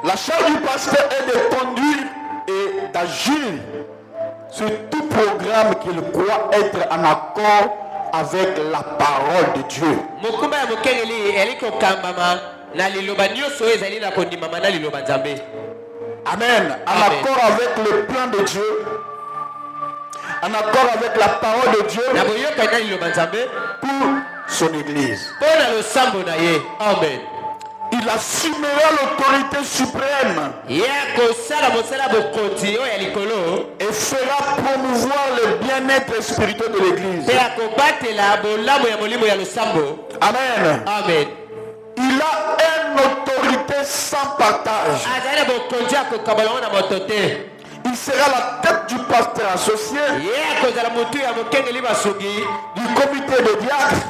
La charge du pasteur est de conduire et d'agir sur tout programme qu'il croit être en accord avec la parole de Dieu. Amen. En accord avec le plan de Dieu, en accord avec la parole de Dieu pour son église. Amen. Il assumera l'autorité suprême et fera promouvoir le bien-être spirituel de l'église. Amen. Amen. Il a une autorité sans partage. Il sera la tête du pasteur associé, du comité de diacres,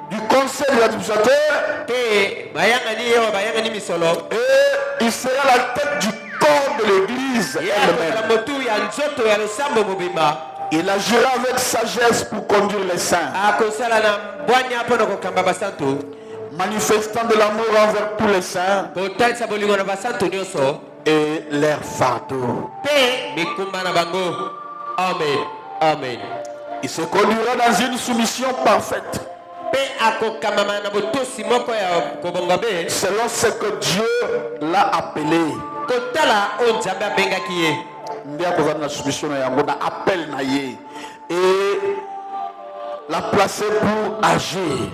du conseil de l'administrateur, et il sera la tête du corps de l'église elle-même. Il agira avec sagesse pour conduire les saints, manifestant de l'amour envers tous les saints et leur fardeau. Amen. Amen. Il se conduira dans une soumission parfaite, selon ce que Dieu l'a appelé. Et la placer pour agir.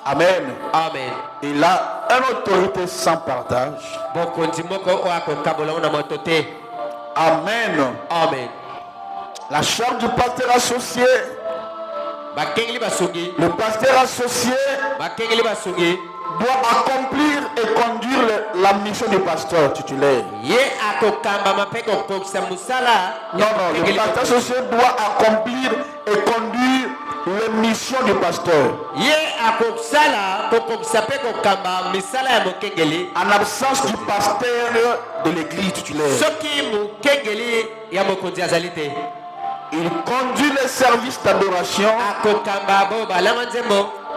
Amen. Amen. Il a une autorité sans partage. Amen. Amen. La charge du pasteur associé, le pasteur associé doit accomplir et conduire la mission du pasteur titulaire. Non, le pasteur associé doit accomplir et conduire la mission du pasteur. En absence du pasteur de l'église titulaire, il conduit les services d'adoration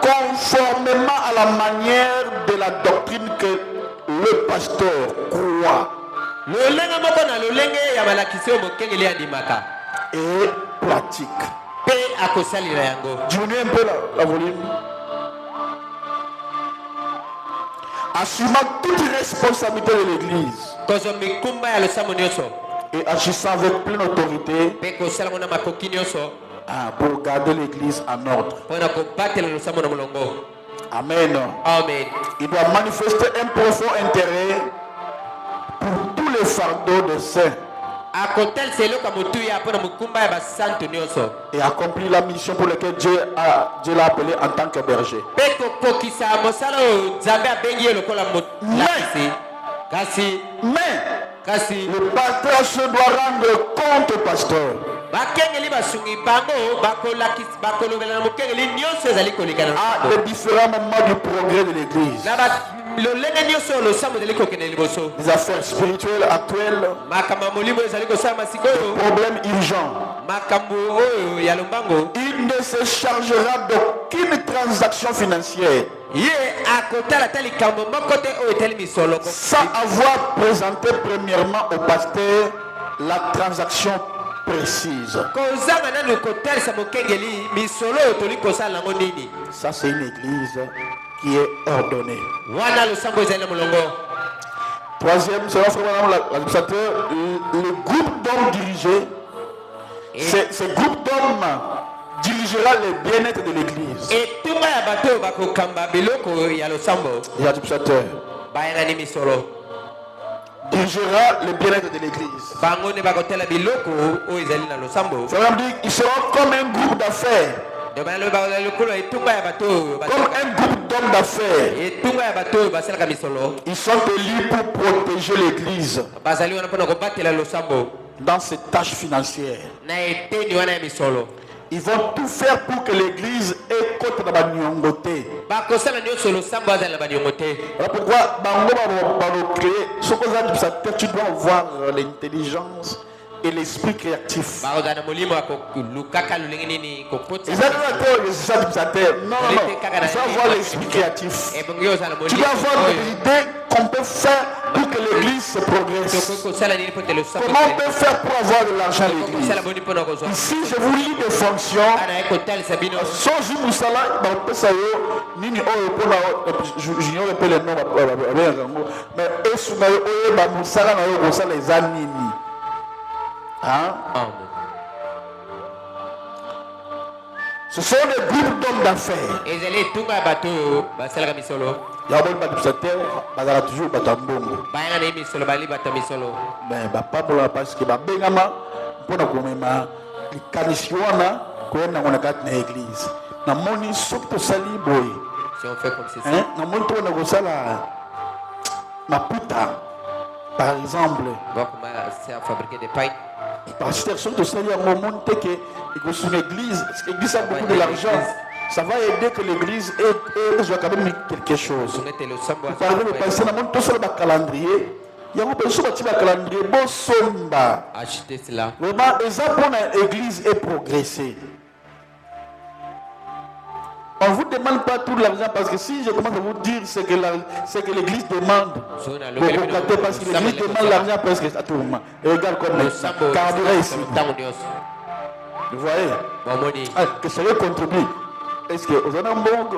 conformément à la manière de la doctrine que le pasteur croit et pratique. Diminuez un peu la volume. Assumant toute responsabilité de l'église et agissant avec pleine autorité pour garder l'église en ordre. Amen. Amen. Il doit manifester un profond intérêt pour tous les fardeaux des saints et accomplir la mission pour laquelle Dieu l'a appelé en tant que berger. Mais le pasteur se doit rendre compte au pasteur à les différents moments du progrès de l'église, les affaires spirituelles actuelles, les problèmes urgents. Il ne se chargera d'aucune transaction financière sans avoir présenté premièrement au pasteur la transaction précise. Ça, c'est une église qui est ordonnée. Troisième, selon l'administrateur, le groupe d'hommes dirigés, ce groupe d'hommes dirigera le bien-être de l'église. L'administrateur dirigera le bien-être de l'église. Ils seront comme un groupe d'affaires, comme un groupe d'hommes d'affaires. Ils sont élus pour protéger l'église dans ses tâches financières. Ils vont tout faire pour que l'église ait côté dans la nyongoté. Voilà pourquoi tu dois voir l'intelligence et l'esprit créatif. bakoza na molimo ya koluka lolenge nini kokotisa Ils ont dit ça du terre. Non, non, non. Il faut avoir l'esprit créatif. ebongi oza na Tu dois avoir l'idée qu'on peut faire pour que l'église se progresse. kosala nini po te losambo Comment on peut faire pour avoir de l'argent à l'église? kosala boni mpona kozwa Ici, je vous lis des fonctions. ana ye kotalisa bino Soji Moussala, bapesa yo nini oyo mpona j'ignore mpe le nom babengaka yango mais esunga yo oyeba mosala na yo kosala eza nini. Ce sont des groupes d'hommes d'affaires. ezali etunga ya bato oyo basalaka misolo Yaboni badipsateur bazala toujours bato ya mbongo. bayanga na ye misolo bali bato ya misolo Mais bapambola parce que babengama mpona komema likanisi wana koyenda yango na kati na église. Namoni soki tosali boye si on fait comme ceci namoni tokona kosala maputa par exemple. on va commencer à fabriquer des pailles Parce que soki tosali yango omoni te ke ekosunga église parce que l'église a beaucoup de l'argent. Ça va aider que l'église ait quand même quelque chose. songete losambo Par exemple, parce que namoni tosala bacalendrier yango mpe so bati bacalendrier bosomba acheter cela vraiment eza mpona église et progresser. On ne vous demande pas tout l'argent parce que si je commence à vous dire ce que l'église demande, vous regardez parce que l'église demande l'argent presque à tout moment. Et regarde comme le carburant ici. Vous voyez? Que ça contribue. Est-ce que vous avez un bon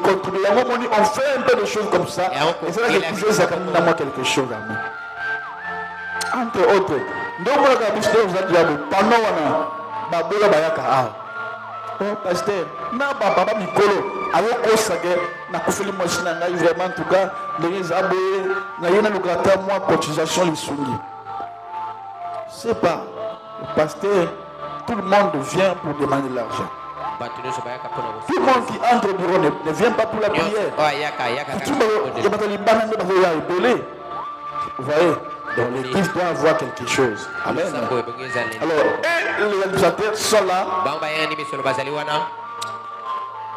contribuer? On fait un peu de choses comme ça. Et c'est là que quelque chose, ça quand même quelque chose à nous. Entre autres, donc vous avez dit, pendant babola bayaka ah. Oh pasteur, na baba mikolo ayoko sage na kufeli machine na vraiment en tout cas les abonnés na yena lukata moi cotisation lisungi. C'est pas le pasteur, tout le monde vient pour demander de l'argent. Tout le monde qui entre au bureau ne vient pas pour la prière. Vous voyez? Donc l'église doit avoir quelque chose. Amen. Alors, et les réalisateurs sont là.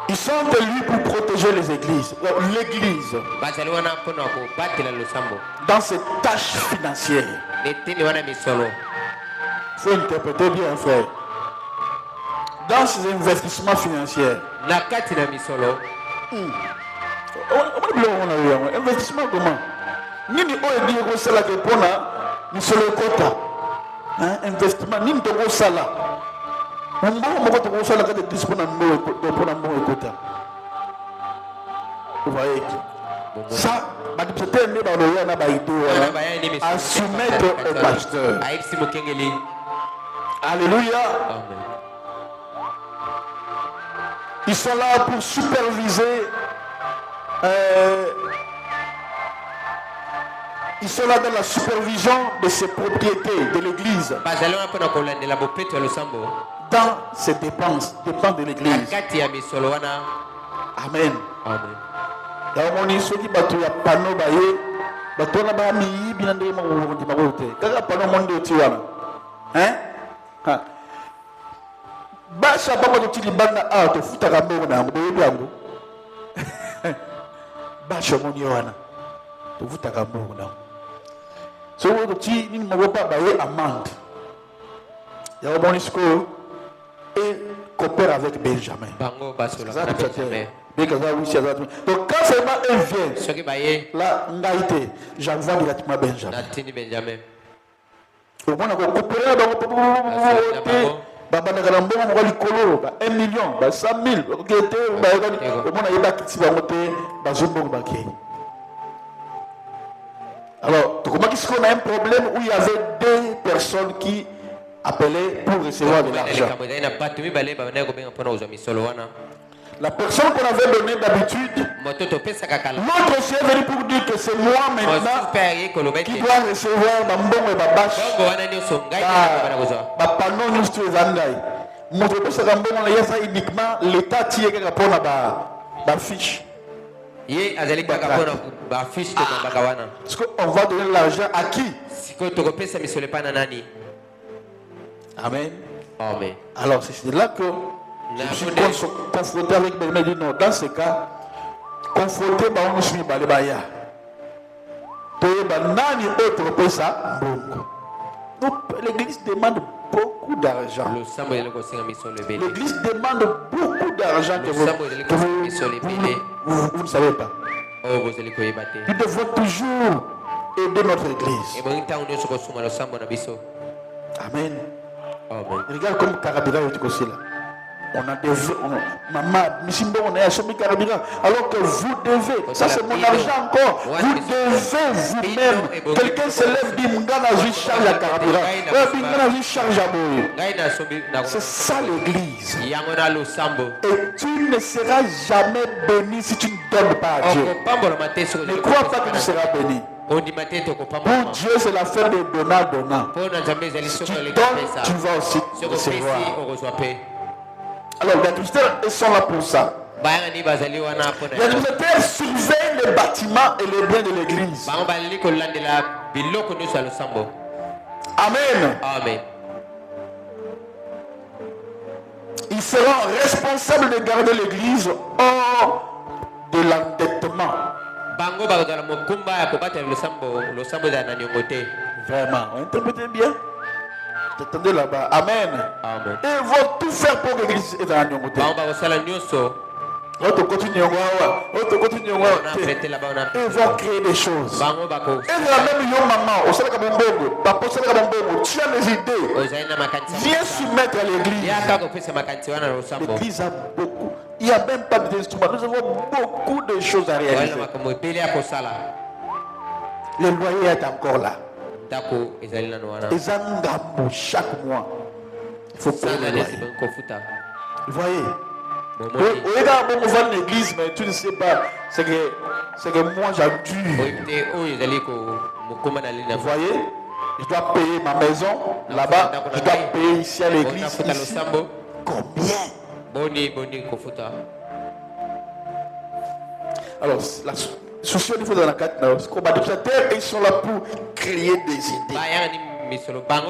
Ils sont élus pour protéger les églises. L'église. Dans ses tâches financières. Il faut interpréter bien, frère. Dans ses investissements financiers. Investissement comment? Nini oye di ko sala ke pona ni solo kota. Investissement nini to ko sala. Mbo mo ko sala ka de dispona mbo ko pona mbo kota. Vous voyez? Ça, peut-être ne ba lo na ba ido à soumettre au pasteur. Alléluia. Amen. Ils sont là pour superviser. Ils sont là dans la supervision de ses propriétés, de l'église. Dans ses dépenses de l'église. Amen. Amen. Ceux qui battent la panneau, bateau na ba mi bien de mo di magote. Kaka panneau monde tiwana. Hein? Basha baba to tili banda a to futa ka mbongo na mboyo yango. Basha moni wana. To futa ka mbongo na. So wo to ti ni mo ba ba ye amende. Ya o bonisco et coopère avec Benjamin. Bango basola na Benjamin. Donc quand seulement un vient, là, ngaïté, j'envoie directement Benjamin. Au moins, on va coopérer dans le 1 million, 100 000, alors, comment est-ce qu'on a un problème où il y avait deux personnes qui appelaient pour recevoir de l'argent? La personne qu'on avait donnée d'habitude, l'autre aussi est venu pour dire que c'est moi maintenant qui dois recevoir Bambon et Babache. Bapanon nous tous les angaï. Mon truc c'est Bambon, on a ça uniquement l'État qui est capable de fiche. Est-ce qu'on va donner l'argent à qui? Amen. Amen. Alors c'est là que je suis confronté avec mes dit non, dans ce cas, confronté à un soumis balébaya. Toyeba nani autre pesa mbongo. L'église demande beaucoup d'argent. L'église demande beaucoup d'argent que vous ne savez pas. Nous devons toujours aider notre église. Amen. Regarde comme Carabira est aussi là. On a des maman, on a acheté Carabira. Alors que vous devez, ça c'est mon argent encore. Vous devez vous-même. Quelqu'un se lève, dit Mungana, je charge à Carabira. Mungana, je charge à Boy. C'est ça l'église. Et tu ne seras jamais béni si tu ne donnes pas à Dieu. Ne crois pas que tu seras béni. Pour Dieu, c'est l'affaire de donnant. Si tu donnes, tu vas aussi recevoir. Alors, les administrateurs, ils sont là pour ça. Les administrateurs surveillent les bâtiments et les biens de l'église. Amen. Amen. Ils seront responsables de garder l'église hors de l'endettement. Vraiment, on interprète bien. Attendez là-bas. Amen. Amen. Et ils vont tout faire pour que l'église est dans le côté. Ils vont créer des choses. Et la même maman, tu as des idées. Viens soumettre à l'église. L'église a beaucoup. Il n'y a même pas d'instruments. Nous avons beaucoup de choses à réaliser. Le loyer est encore là. Les engagements chaque mois. Il faut payer le loyer. Vous voyez? Au lieu d'avoir besoin de l'église, mais tu ne sais pas. C'est que moi j'endure. Vous voyez? Je dois payer ma maison là-bas. Je dois payer ici à l'église. Ici. Combien? Alors, la souci au niveau de la carte, ils sont là pour créer des idées. Toi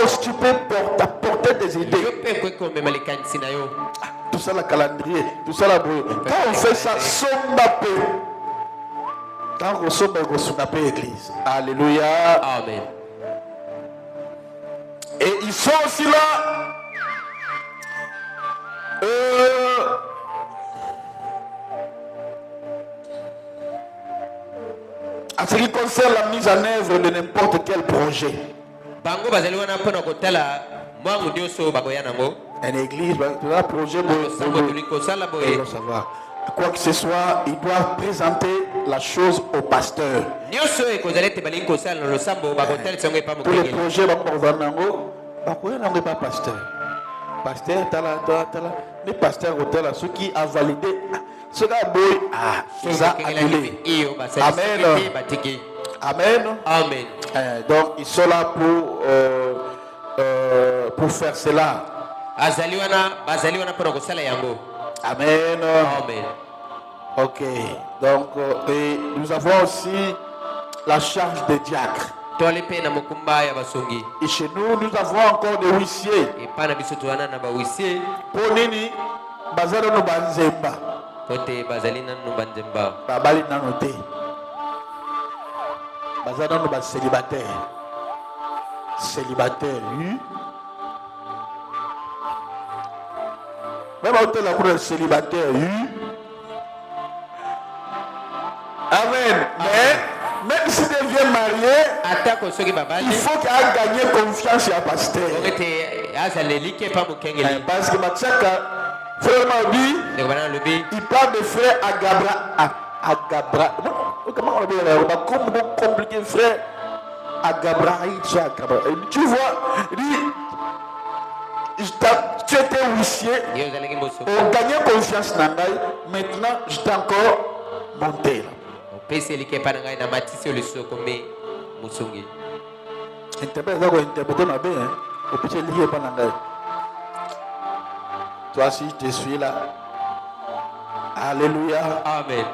aussi, tu peux apporter des idées. Tout ça, le calendrier, tout ça, la bruit. Quand on fait ça, sombape. Quand on sombape, on sombape l'église. Alléluia. Amen. Et ils sont aussi là. En ce qui concerne la mise en œuvre de n'importe quel projet. Une église, un projet, quoi que ce soit, il doit présenter la chose au pasteur. Tous les projets, pas pasteur. Pasteur, les pasteurs, ceux qui a validé. Cela ça annulé. Amen. Amen. Amen. Donc ils sont là pour faire cela. Amen. Amen. Ok. Donc et nous avons aussi la charge des diacres. Et chez nous, nous avons encore des huissiers. Pour Nini, Bazaro no Banzemba. Babali nanoté. Bazaro no célibataire. Célibataire, oui. Même au tel la célibataire, oui. Amen. Mais même si tu deviens marié, il faut qu'il ait gagné confiance à pasteur. Parce que Mathiaka, frère Mabi, il parle de frère Agabra. Comment on dit là? Comment compliqué frère Agabra. Tu vois, il dit, tu étais huissier, on gagnait confiance dans moi. Maintenant, je t'ai encore monté là. Toi si je suis là. Alléluia. Amen.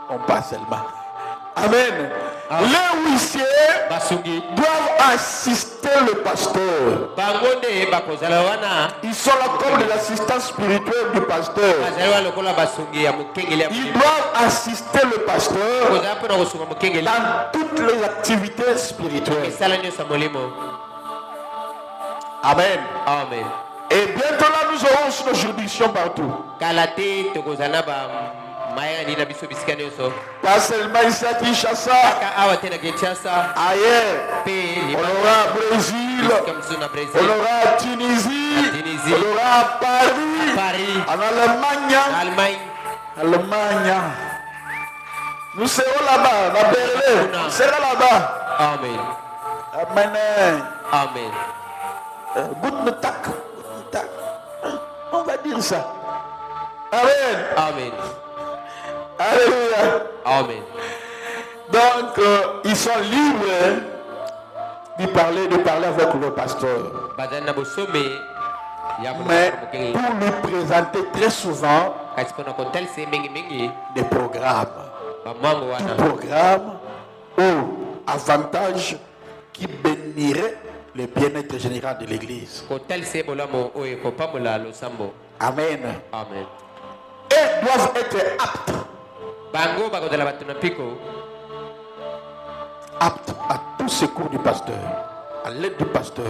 On passe seulement. Amen. Les huissiers doivent assister le pasteur. Ils sont là comme de l'assistance spirituelle du pasteur. Ils doivent assister le pasteur dans toutes les activités spirituelles. Amen. Amen. Et bientôt là, nous aurons aussi nos juridictions partout. Pas seulement ici à Kinshasa, ailleurs. On aura au Brésil, on aura à Tunisie, on aura à Paris, en Allemagne. Nous serons là-bas, à Berlin, on sera là-bas. Amen. Amen. Amen. On va dire ça. Amen. Amen. Alléluia. Amen. Donc, ils sont libres de parler avec le pasteur. Mais pour lui présenter très souvent des programmes. Des programmes ou avantages qui béniraient le bien-être général de l'Église. Amen. Amen. Et doivent être aptes à tout secours du pasteur, à l'aide du pasteur.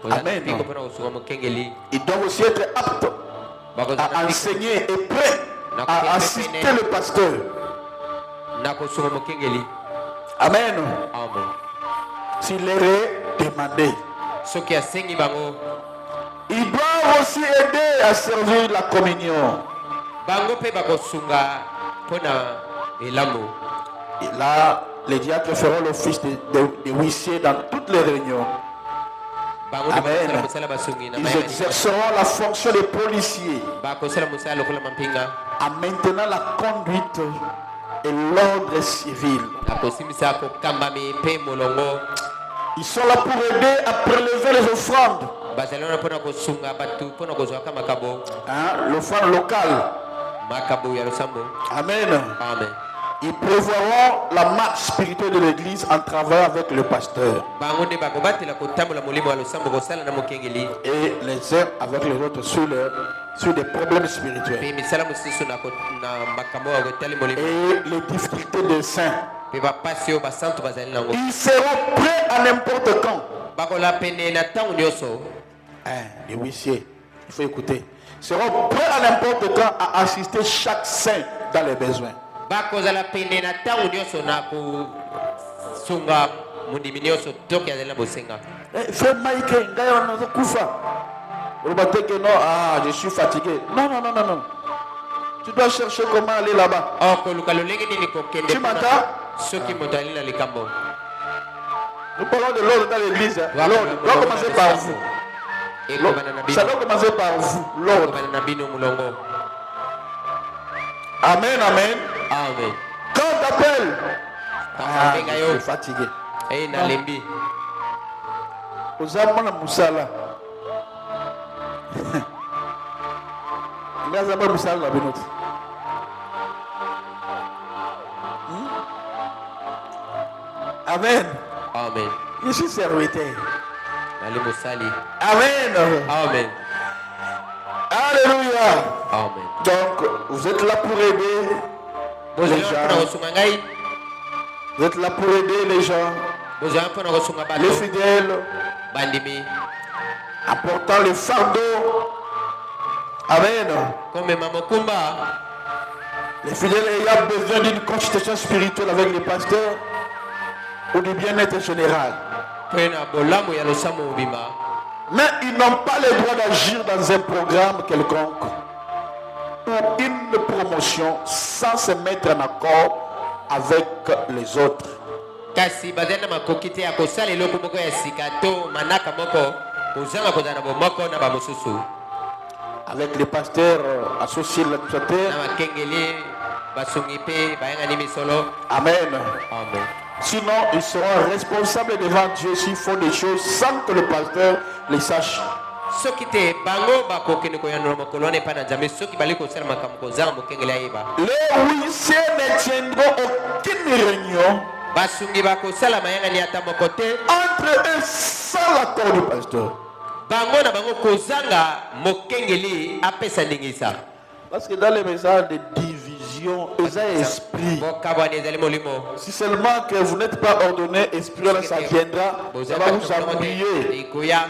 Amen. Ils doivent aussi être aptes à enseigner et prêts à assister le pasteur. Amen. S'il leur est demandé, ils doivent aussi aider à servir la communion. Et là, les diacres feront l'office de huissier dans toutes les réunions. Amen. Ils exerceront la fonction de policiers en maintenant la conduite et l'ordre civil. Ils sont là pour aider à prélever les offrandes. L'offrande locale. Amen. Amen. Ils prévoiront la marche spirituelle de l'Église en travaillant avec le pasteur. Et les uns avec les autres sur des problèmes spirituels. Et les difficultés des saints. Ils seront prêts à n'importe quand. Les huissiers, il faut écouter. Ils seront prêts à n'importe quand à assister chaque saint dans les besoins. Frère Mike, je suis fatigué. Non. Tu dois chercher comment aller là-bas. Tu m'entends? Nous parlons de l'ordre dans l'église. L'ordre doit commencer par vous. Ça doit commencer par vous. L'ordre. Amen. Amen. Quand t'appelles, je suis fatigué. Aux amants de Moussala. Amen. Amen. Je suis serviteur. Amen. Amen. Alléluia. Amen. Donc, vous êtes là pour aider les gens. Vous êtes là pour aider les gens. Les fidèles. Apportant le fardeau. Amen. Les fidèles ayant besoin d'une consultation spirituelle avec les pasteurs ou du bien-être général. Mais ils n'ont pas le droit d'agir dans un programme quelconque ou une promotion sans se mettre en accord avec les autres. Avec les pasteurs associés de l'administrateur. Amen. Amen. Sinon, ils seront responsables devant Dieu s'ils font des choses sans que le pasteur les sache. Les huissiers ne tiendront aucune réunion basungi bakosala mayanga ni ata moko te entre eux sans l'accord du pasteur. bango na bango kozanga mokengeli apesa ndingisa Parce que dans les messages de division, ils ont esprit. bokabwani ezali molimo Si seulement que vous n'êtes pas ordonné, esprit, là, ça viendra, ça va vous embrouiller. ikoya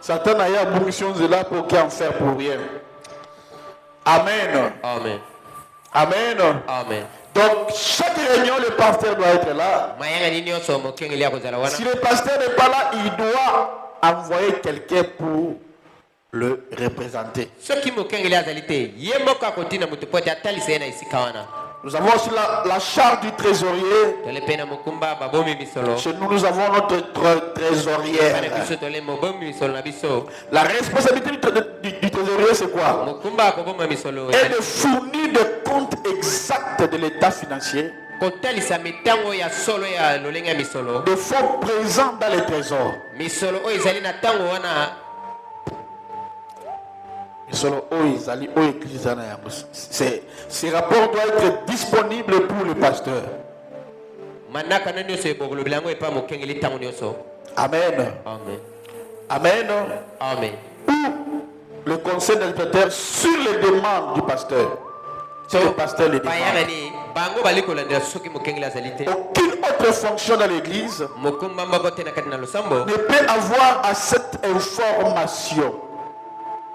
Satan a eu une mission de là pour qu'il en faire pour rien. Amen. amen Amen. amen Donc, chaque réunion, le pasteur doit être là. mayanga ni nyonso mokengeli akozala wana Si le pasteur n'est pas là, il doit envoyer quelqu'un pour le représenter. soki mokengeli azali te ye moko akotina moto po ete atalisa ye na esika wana Nous avons aussi la charge du trésorier. tole mpe na mokumba babomi misolo Chez nous, nous avons notre bana trésorière. biso tole mobomi misolo na biso La responsabilité du trésorier, c'est quoi? mokumba akoboma misolo Et de fournir des comptes exacts de l'état financier, kotalisa mitango ya solo ya lolenge ya misolo de fonds présents dans les trésors. misolo oyo ezali na ntango wana Ces rapports doivent être disponibles pour le pasteur. manaka na nyonso ebokolo bilango epa mokengeli ntango nyonso Amen. amen Amen. amen Ou le conseil d'administrateur sur les demandes du pasteur. Si le pasteur les demande. bayanga ni bango bali kolandela soki mokengeli azali te Aucune autre fonction dans l'église mokumba moko te na kati na losambo ne peut avoir à cette information.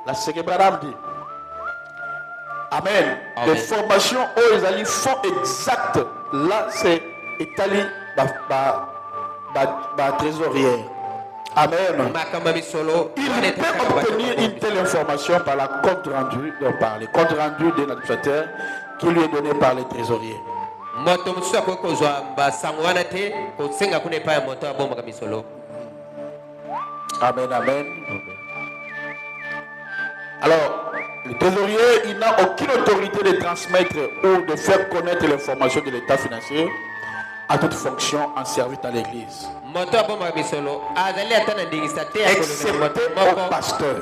La Sekebradam dit. Amen. Amen. Les formations où ils allaient font exact. Là, c'est Italie, la trésorière. Amen. makamba misolo Il wana peut etakaka obtenir bato une telle information par la compte rendu, par les comptes rendus de l'administrateur qui lui est donné par les trésoriers. moto mosusu akoki kozwa basango wana te kosenga kuna epai ya moto abombaka misolo Amen, amen. Alors, le trésorier, il n'a aucune autorité de transmettre ou de faire connaître l'information de l'état financier à toute fonction en service à l'église. moto abombaka misolo azali ata na ndingisa te ya Excepté kolobela moto au moko pasteur.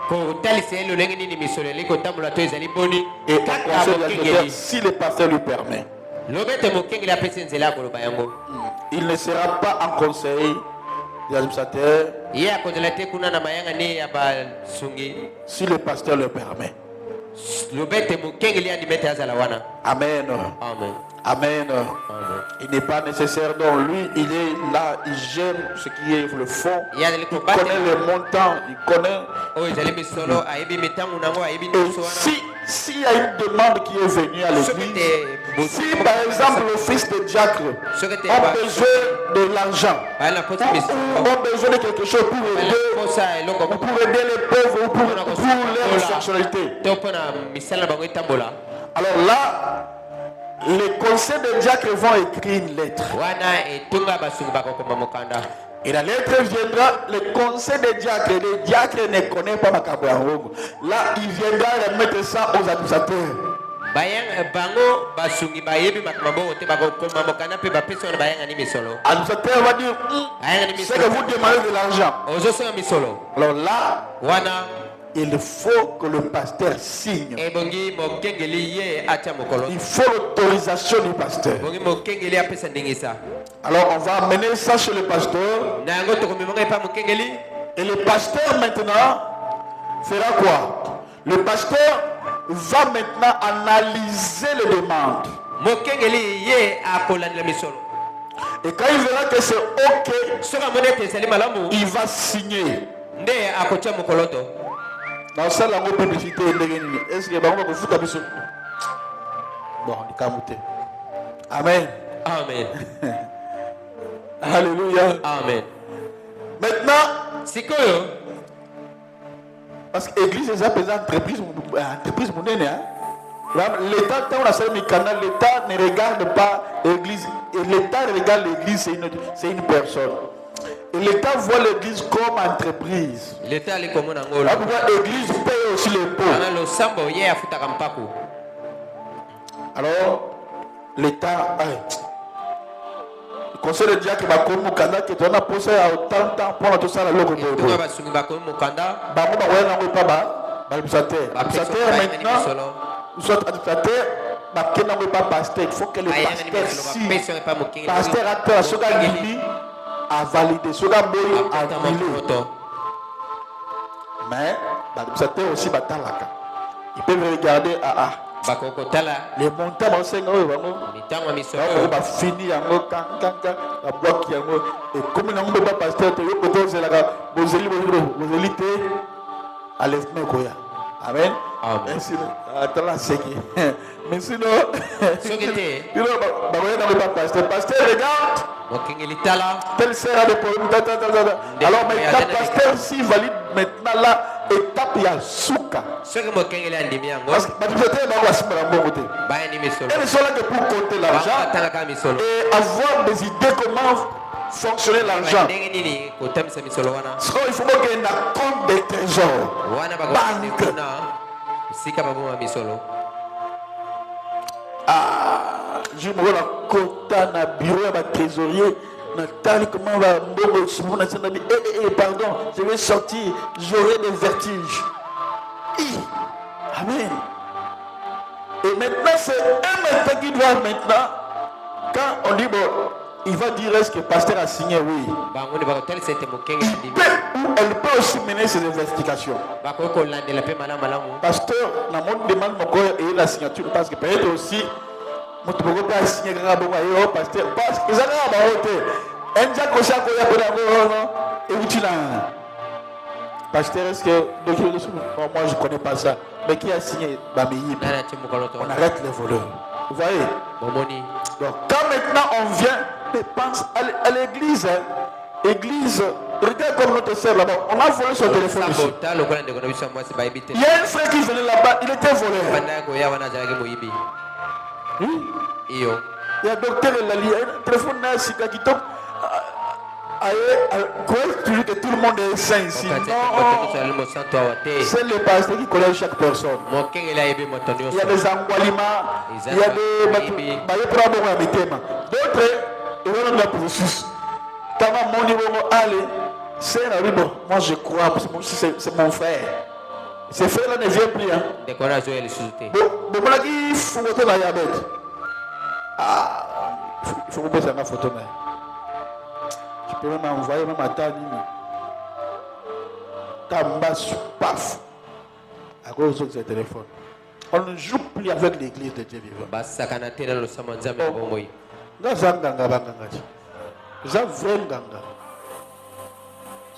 kotalisa ye lolenge nini misolo eli kotambola to ezali boni Et au kaka conseil d'administrateur, mokengeli si le pasteur lui permet. lobi ete mokengeli apesi nzela ya koloba yango Il ne sera pas en conseil des administrateurs ye akozala te kuna na mayanga ne ya basungi si le pasteur le permet. lobi ete mokengeli andimi ete azala wana Amen. amen Amen. amen Il n'est pas nécessaire. Donc lui, il est là, il gère ce qui est le fond. ye azali Il connaît kobatela les montants, il connaît. oyo ezali misolo ayebi mitango nango ayebi Et nyonso wana s'il y a une demande qui est venue à soki l'église, te si par exemple le fils de diacre soki te a besoin de l'argent, bayali na posa ou misolo ont besoin de quelque chose pour bayali aider, na posa eloko ou pour aider les pauvres, ou pour leur fonctionnalité. to mpona misala na bango etambola Alors là, les conseils de diacre vont écrire une lettre. wana etunga basungi bakokoma mokanda Et la lettre viendra, le conseil des diacres, les diacres ne connaissent pas Makambo Yangongo. Là, il viendra remettre ça aux administrateurs. bayanga bango basungi bayebi makambo bongo te bakokoma mokanda mpe bapesi wana bayanga ni misolo L'administrateur va dire, bayanga ni c'est que misolo vous demandez de l'argent. ozosenga misolo Alors là, wana il faut que le pasteur signe. ebongi mokengeli ye atia mokolo Il faut l'autorisation du pasteur. ebongi mokengeli apesa ndingisa Alors on va amener ça chez le pasteur. na yango tokomemanga epa mokengeli Et le pasteur maintenant fera quoi? Le pasteur va maintenant analyser les demandes. mokengeli ye akolandela misolo Et quand il verra que c'est OK, soki amoni ete ezali malamu il va signer. nde akotia mokolo to Dans ça, la publicité est-ce que vous avez fait ça? Bon, Amen. amen Alléluia. amen Maintenant, sikoyo parce que l'église est une entreprise monnaie. L'État, quand on a ça, l'État ne regarde pas l'église. Et l'État regarde l'église, c'est une personne. Et l'État voit l'église comme entreprise. leta ali komona ngolo Là, pourquoi l'église paye aussi les pauvres. ana losambo ye afutaka mpaku Alors, l'État, le conseil de diacre va comme Mukanda qui doit poser à autant de temps pour tout ça la logo. etunga basungi bakomi mokanda Bango ba wena ngo pa ba administrateur. Administrateur maintenant, soit administrateur pas pasteur, il faut que le pasteur signe. Pasteur a ce qu'a dit a validé, ce qu'a dit a annulé. Mais l'administrateur aussi batalaka. Ils peuvent regarder les montants d'enseignants ils vont finir la boîte et comme nous ne pas pasteur à l'espace koya. Amen. Amen. Mais sinon, il va pasteur. Pasteur, regarde. Tel sert à des problèmes. Alors maintenant, pasteur, si valide maintenant là, étape il y a souka. Parce que elle sont là que pour compter l'argent et avoir des idées comment fonctionner l'argent. Il faut qu'il y ait un compte de trésor. Banque. Je me vois la quota na bureau à trésorier. Nathalie, comment va pardon, je vais sortir, j'aurai des vertiges. Amen. Et maintenant, c'est un médecin qui doit maintenant, quand on dit bon, il va dire est-ce que le pasteur a signé, oui. Elle peut aussi mener ses investigations. Pasteur, la monde demande et la signature parce que peut-être aussi, je ne peux pas signer un pasteur. Parce que ça n'a pasteur, est-ce que moi je ne connais pas ça. Mais qui a signé on arrête les voleurs. Vous voyez? Donc quand maintenant on vient, on pense à l'église. Église, regarde comme notre sœur là-bas. On a volé son téléphone ici. Il y a un frère qui venait là-bas, il était volé. Oui. Il y a un docteur qui a un téléphone qui tombe. Croyez que tout le monde est saint ici. Non. C'est le pasteur qui connaît chaque personne. Il y a des envoiements, il y a des d'autres, ils vont dans le processus. Quand mon niveau allez, c'est la bon. Moi je crois, c'est mon frère. Ce frère-là ne vient plus. Bon, voilà qui faut voter la diabète. Il faut poser ma photo. Je peux même envoyer même à ta ligne. Tambas, paf. À cause de ce téléphone. On ne joue plus avec l'église de Dieu vivant. J'ai vrai ganga.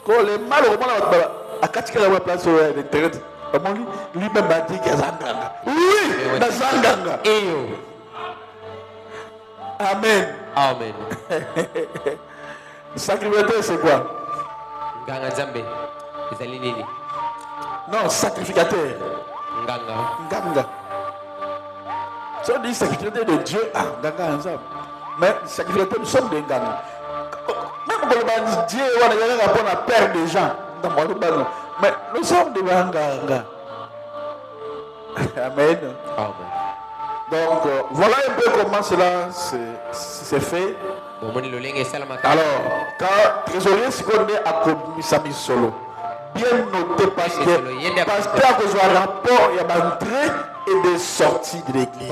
Parce que les mal au moment à 4 km de place sur l'internet, lui-même m'a dit qu'il y a Zanganga. Oui, dans Zanganga. Amen. Amen. Sacrificateur, c'est quoi? Nganga Zambe. Non, sacrificateur. Nganga. Si on dit sacrificateur de Dieu, Nganga ensemble. Mais sacrificateur, nous sommes des Nganga. Même quand Dieu a rapport à père des gens, mais nous sommes des Nganga. Amen. Donc, voilà un peu comment cela s'est fait. Alors, quand trésorier se connaît à Komisami Solo, bien noté parce que pasteur a besoin de rapport, il y a d'entrée et de sortie de l'église.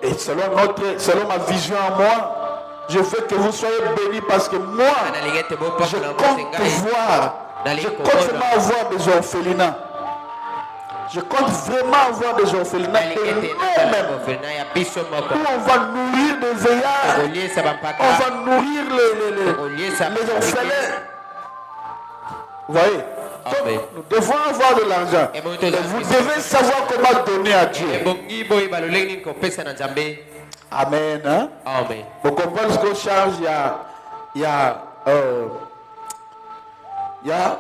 Et selon ma vision à moi, je veux que vous soyez bénis parce que moi, je compte vraiment avoir des orphelinats. Je compte vraiment avoir des orphelinats et nous-mêmes, où on va nourrir des veillards, on va nourrir les orphelins. Vous voyez? Donc, nous devons avoir de l'argent. Vous devez savoir comment donner à Dieu. Amen. Hein? Amen. Vous comprenez ce qu'on charge? Il y a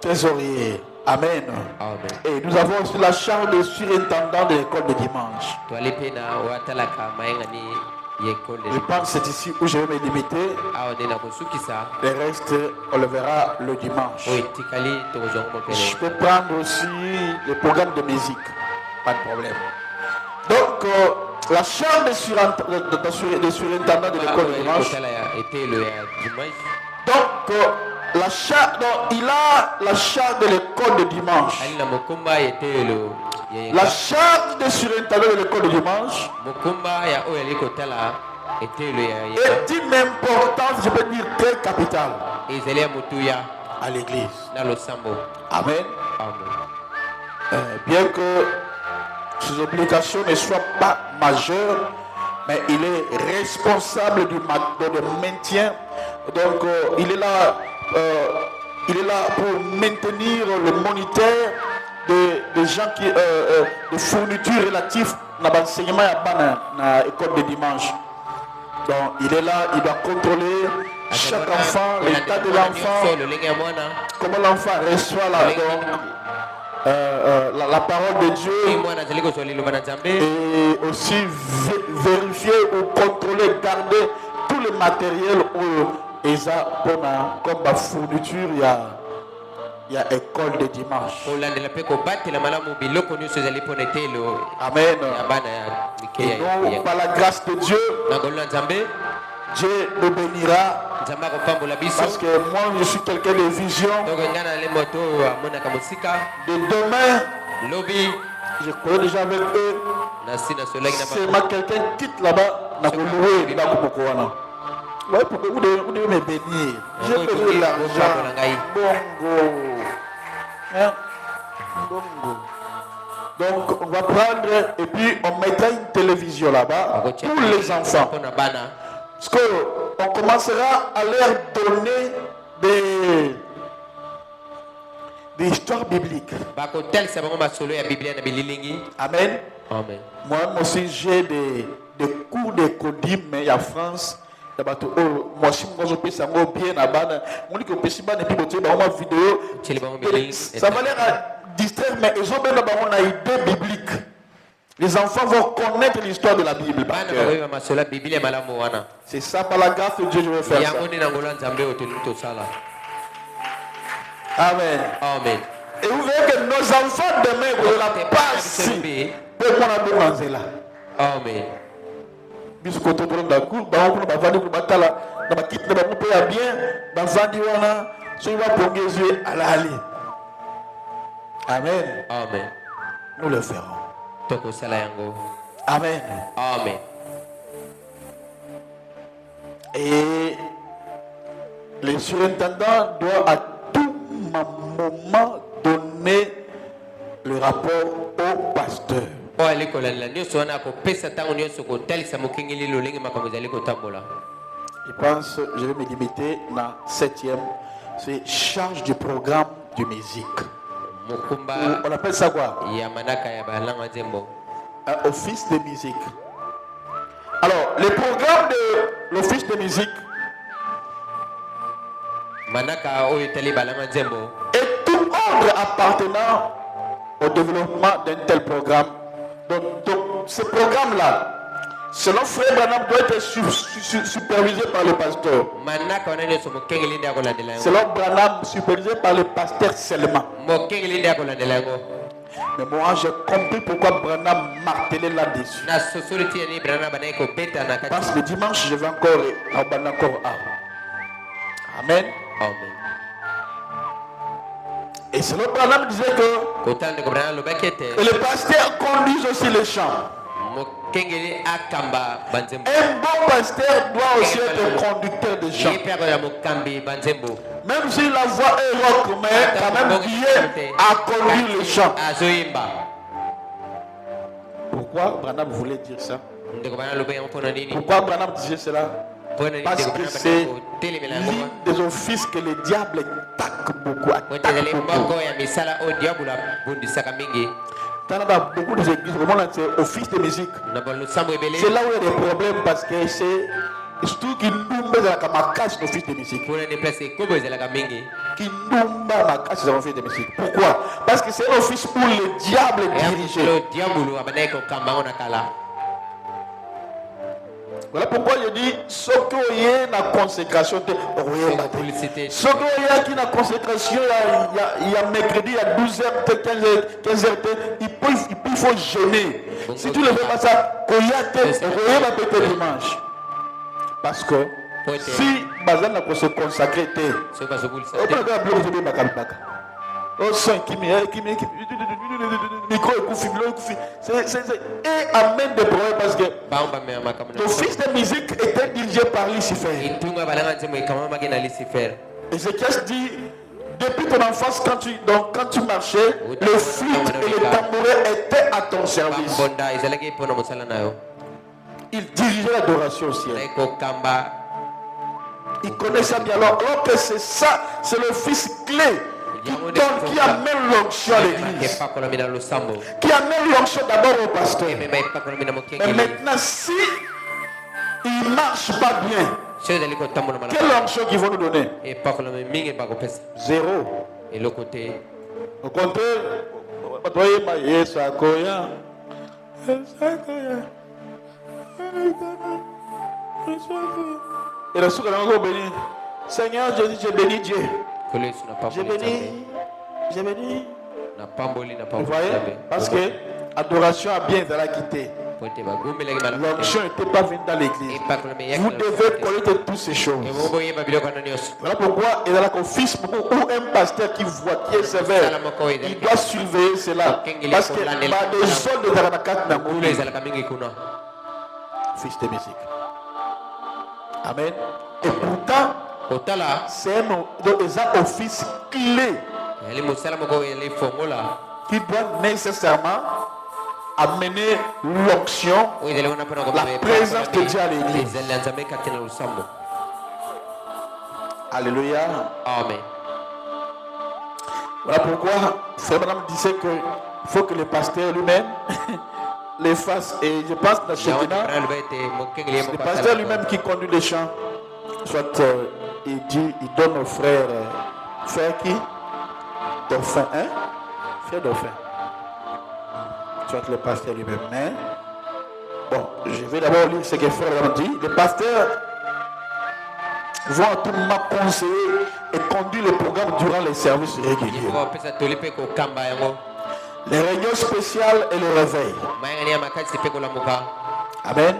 trésorier. Amen. Amen. Et nous avons aussi la charge de surintendant de l'école de dimanche. Je pense que c'est ici où je vais me limiter. Le reste, on le verra le dimanche. Je peux prendre aussi le programme de musique. Pas de problème. Donc, la charge de surintendant de l'école de dimanche. Donc, la charte, il a la charte de l'école de dimanche. La charte de surintendant de l'école de dimanche est une importance, je peux dire, très capitale à l'église. Amen. Bien que ses obligations ne soient pas majeures, mais il est responsable du maintien. Donc il est là pour maintenir le moniteur des gens qui de fournitures relatives à l'enseignement à l'école de dimanche. Donc il est là, il doit contrôler chaque enfant, l'état de l'enfant, comment l'enfant reçoit la parole de Dieu, et aussi vérifier ou contrôler, garder tout le matériel comme la fourniture, il y a école de dimanche. Amen. Et donc, par la grâce de Dieu, Dieu me bénira. Parce que moi je suis quelqu'un de vision. De demain, je connais déjà avec eux. C'est quelqu'un qui quitte là-bas. Ouais, pour que vous devez me bénir. J'ai besoin de l'argent. Bongo. Hein? Bongo. Donc on va prendre et puis on mettra une télévision là-bas pour les enfants. Parce qu'on commencera à leur donner des histoires bibliques. Amen. Amen. Moi aussi j'ai des cours d'écodime, mais il y a France. Moi aussi je peux savoir bien ça va l'air distraire, mais ils ont bien une idée biblique. Les enfants vont connaître l'histoire de la Bible. C'est ça, par la grâce de Dieu, je vais faire ça. Amen. Amen. Et vous verrez que nos enfants demain vont la passer. Amen. Amen. Amen. Nous le ferons. Amen. Amen. Et les surintendants doivent à tout moment donner le rapport au pasteur. Je pense je vais me limiter à la 7e. C'est charge du programme de musique. On appelle ça quoi? Un office de musique. Alors, le programme de l'office de musique est tout ordre appartenant au développement d'un tel programme. Donc ce programme-là, selon Frère Branham, doit être supervisé par le pasteur. Selon Branham, supervisé par le pasteur seulement. Mais moi, j'ai compris pourquoi Branham martelait là-dessus. Parce que le dimanche, je vais encore Amen. Amen. Et selon Branham disait que le pasteur conduise aussi les chants. Un bon pasteur doit aussi être un conducteur de chants. Même si la voix est rock, mais quand même Dieu a conduit les chants. Pourquoi Branham voulait dire ça? Pourquoi Branham disait cela? Parce que c'est l'un des offices que le diable attaque beaucoup. Dans beaucoup des églises, c'est office de musique. C'est là où il y a des problèmes parce que c'est surtout qui nous met dans la casse d'office de musique. Qui nous met dans la casse d'office de musique. Pourquoi? Parce que c'est un office où le diable est dirigé. Voilà pourquoi je dis ce qu'il y a la consécration de ce qu'il y a qui la consécration il y a mercredi à 12h 15h il faut jeûner. Si tu ne fais pas ça, il y a peut-être dimanche. Parce que Si Bazan a se consacrer, micro et amène des problèmes parce que l'office de musique était dirigé par Lucifer. Ézéchias dit, depuis ton enfance, quand tu marchais, le flûte et le tambouret étaient à ton service. Il dirigeait l'adoration au ciel. Il connaît ça bien. Alors que c'est ça, c'est l'office clé qui amène l'onction à l'église. Qui amène l'onction d'abord au pasteur. Mais maintenant, si il ne marche pas bien, quelle onction qu'ils vont nous donner? Zéro. Et le côté. Au contraire, et le souverain va bénir. Seigneur, je bénis Dieu. J'ai béni. Vous voyez? Parce que l'adoration a bien été quittée. L'onction n'était pas venue dans l'église. Vous devez connaître toutes ces choses. Voilà pourquoi il y a un fils ou un pasteur qui voit, qui est sévère. Il doit surveiller cela. Parce que des zones de Taranakat n'a fils de musique. Amen. Et pourtant, c'est un office clé qui doit nécessairement amener l'onction, la présence de Dieu à l'église. Alléluia. Amen. Voilà pourquoi Frère Madame disait qu'il faut que le pasteur lui-même les fasse. Et je pense que c'est le pasteur lui-même qui conduit les chants. Soit il dit, il donne aux frères, frère qui? Dauphin, hein? Frère Dauphin. Soit le pasteur lui-même. Mais, bon, je vais d'abord lire ce que frère a dit. Les pasteurs vont à tout moment conseiller et conduire le programme durant les services réguliers. Les réunions spéciales et le réveil. Amen.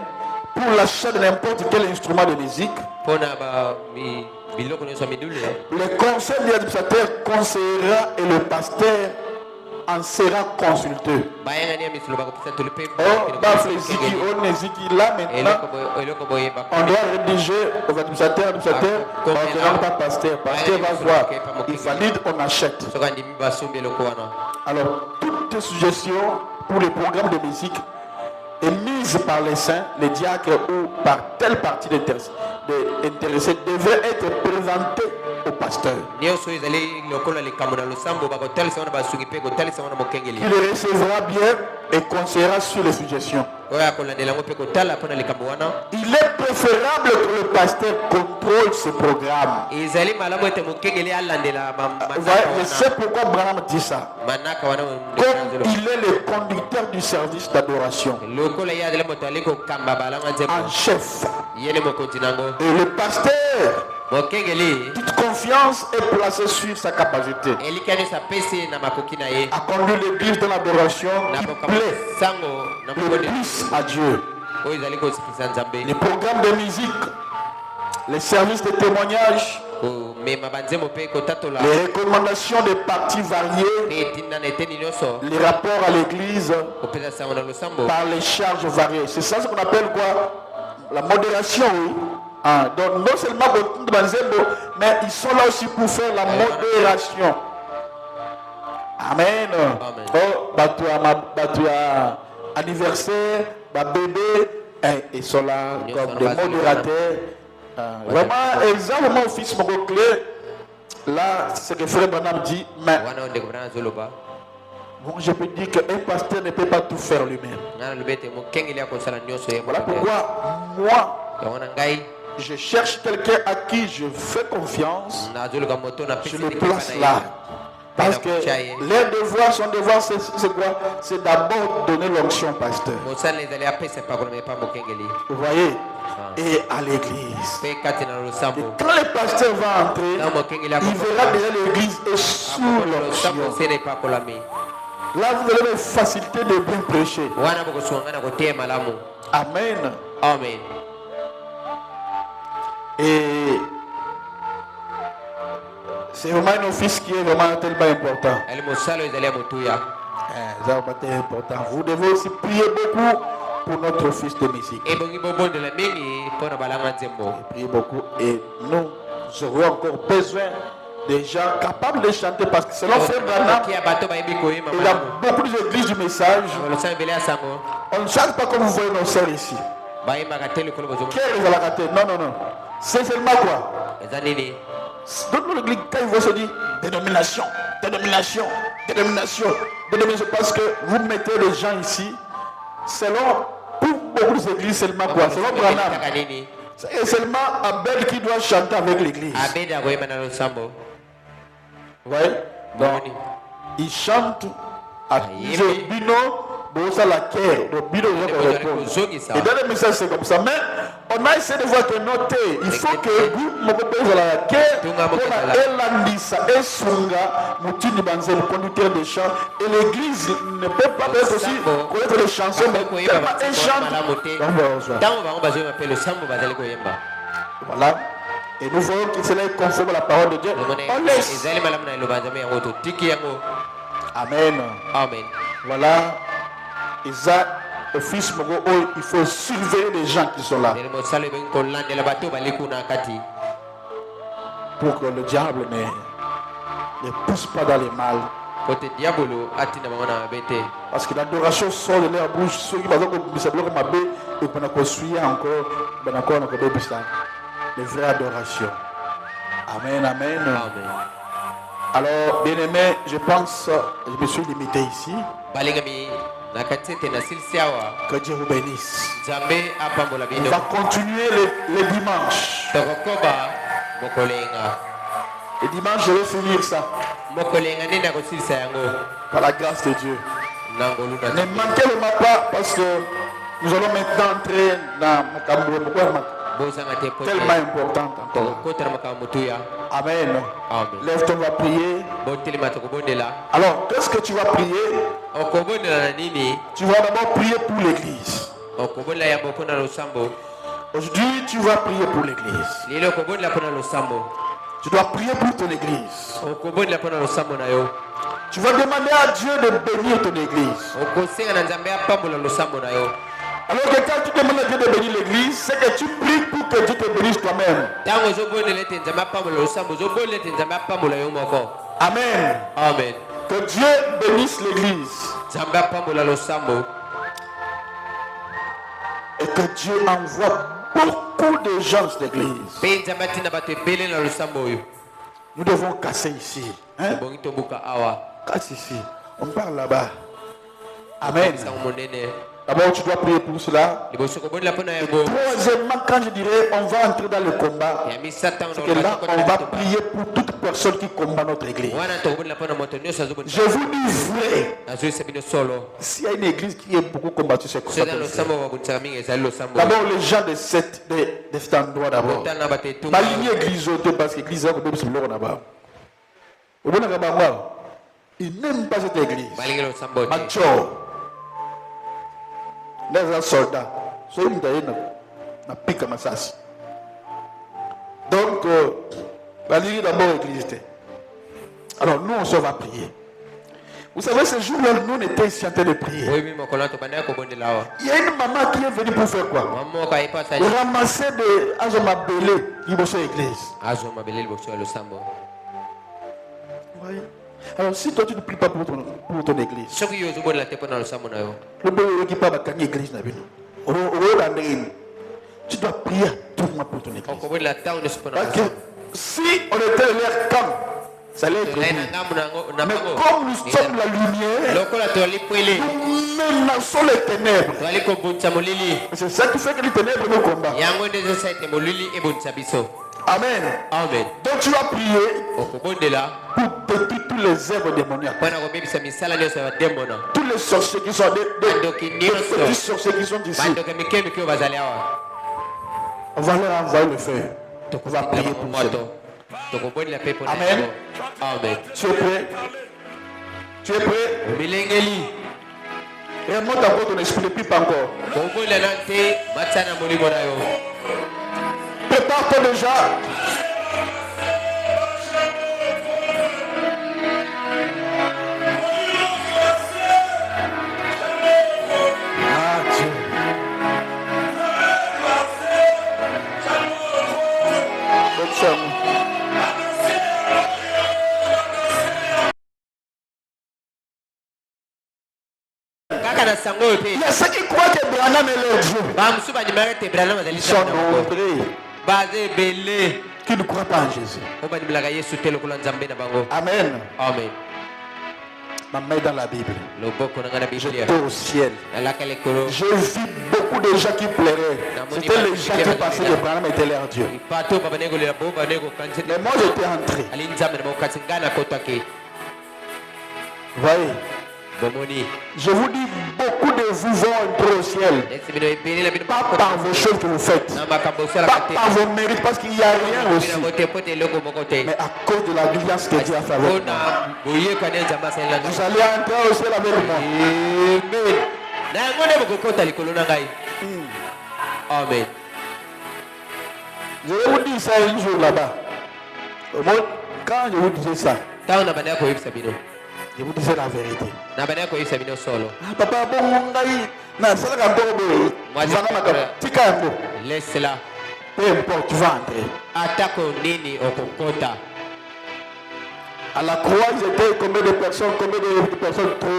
Pour l'achat de n'importe quel instrument de musique, le conseil de l'administrateur conseillera et le pasteur en sera consulté. Là maintenant, on doit rédiger aux administrateurs, on ne rend pas pasteur. Pasteur va voir, il valide, on achète. Alors, toute suggestion pour les programmes de musique est mise par les saints, les diacres ou par telle partie d'intéressés devrait être présentée au pasteur. Il le recevra bien et conseillera sur les suggestions. Il est préférable que le pasteur contrôle ce programme. Je sais pourquoi Branham dit ça. Comme il est le conducteur du service d'adoration en chef. Et le pasteur, toute confiance est placée sur sa capacité à conduire l'église dans l'adoration qui plaît le plus à Dieu. Les programmes de musique, les services de témoignage, les recommandations de parties variées, les rapports à l'église par les charges variées. C'est ça ce qu'on appelle quoi? La modération, oui. Donc non seulement mais ils sont là aussi pour faire la modération. Amen. Oh, batua anniversaire, bébé, ils sont là comme des modérateurs. Vraiment, exactement au fils mon clé. Là, c'est ce que Frère Branham dit. Mais bon, je peux dire qu'un pasteur ne peut pas tout faire lui-même. Voilà pourquoi moi, je cherche quelqu'un à qui je fais confiance. Je le place là. Parce que leur devoir, son devoir, c'est quoi? C'est d'abord donner l'onction pasteur. Vous voyez? Et à l'église. Et quand le pasteur va entrer, il verra déjà l'église est sous l'onction. Là, vous avez la facilité de bien prêcher. Amen. Amen. Et C'est vraiment un office qui est vraiment tellement important. C'est important. Vous devez aussi prier beaucoup pour notre office de musique. Priez beaucoup. Et nous aurons encore besoin des gens capables de chanter parce que selon Frère Branham, il y a beaucoup d'églises du message. On ne chante pas comme vous voyez nos sœurs ici. Non. C'est seulement quoi? D'autres l'église, quand ils vont se dire dénomination. Parce que vous mettez les gens ici, selon, pour beaucoup d'églises, seulement quoi? Selon Branham. C'est seulement Abel qui doit chanter avec l'église. Vous voyez? Donc, il chante à Bino, Bosa la Kère, Bino, et dans le message, c'est comme ça. Mais on a essayé de voir que noter, il faut que vous, mon père, la Kère, Elandisa et Sunga, Moutini Banzel, le conducteur des chants, et l'église ne peut pas être aussi connaître les chansons, mais tellement un chant. Voilà. Et nous voyons que cela est conforme à la parole de Dieu. On laisse. Amen. Voilà. Isaac, au fils Mogo, il faut surveiller les gens qui sont là. Pour que le diable ne pousse pas dans les mal. Parce que l'adoration sort de leur bouche. Ceux qui vont encore les vraies adorations. Amen. Alors, bien-aimé, je pense, je me suis limité ici. Que Dieu vous bénisse. On va continuer les dimanches. Les dimanches, je vais finir ça. Par la grâce de Dieu. Ne manquez-le pas parce que nous allons maintenant entrer dans ma tellement importante encore. Amen. Lève-toi, on va prier. Alors, qu'est-ce que tu vas prier? Tu vas d'abord prier pour l'église. Aujourd'hui, tu vas prier pour l'église. Tu dois prier pour ton église. Tu vas demander à Dieu de bénir ton église. Alors que quand tu demandes à Dieu de bénir l'église, c'est que tu pries pour que Dieu te bénisse toi-même. Amen. Que Dieu bénisse l'église. Et que Dieu envoie beaucoup de gens dans l'église. Nous devons casser ici. Casse ici. On parle là-bas. Amen. D'abord, tu dois prier pour cela. Et troisièmement, quand je dirais on va entrer dans le combat, c'est que là, on va prier pour toute personne qui combat notre église. Je vous dis vrai. S'il y a une église qui est beaucoup combattue, c'est comme ça. D'abord, les gens de cet endroit d'abord. Ma ligne église, parce que l'église est là-bas. Ils n'aiment pas cette église. Les soldats, donc, la ligne d'abord église. Alors, nous, on se va prier. Vous savez, ce jour-là, nous, on était ici en train de prier. Il y a une maman qui est venue pour faire quoi? Ramasser des azomabélés qui vont sur l'église. Oui. Alors, si toi tu ne pries pas pour ton église, le bon qui parle de l'église, tu dois prier tout le monde pour ton église. Parce que si on était l'air comme, ça allait être bien. Mais comme nous sommes la lumière, nous menaçons les ténèbres. C'est ça qui fait que les ténèbres nous combattent. Amen. Donc tu vas prier pour détruire tous les œuvres démoniaques. Tous les sorciers qui sont des petits sorciers qui sont ici. On va leur envoyer le feu. On va prier pour ça. Amen. Tu es prêt? Tu es prêt? Et monte encore ton esprit, ne prie pas encore. Prépare-toi déjà. Il y a ceux qui croient que Branham est leur Dieu. Ils sont nombreux qui ne croient pas en Jésus. Amen. Amen. Ma main dans la Bible. J'étais au ciel. J'ai vu beaucoup de gens qui pleuraient. C'était les gens qui pensaient que Branham était leur Dieu. Mais moi j'étais entré. Vous voyez? Je vous dis, beaucoup de vous vont entrer au ciel. Pas par vos choses que vous faites. Pas par vos mérites, parce qu'il n'y a rien aussi. Mais à cause de la grâce que Dieu a fait avec moi. Vous allez entrer au ciel avec moi. Amen. Je vais vous dire ça un jour là-bas. Quand je vous disais ça, je vous disais la vérité. Ah, papa, bon, laisse-la. Peu importe, tu vas entrer. À la croix, ils étaient combien de personnes? Combien de personnes? 3.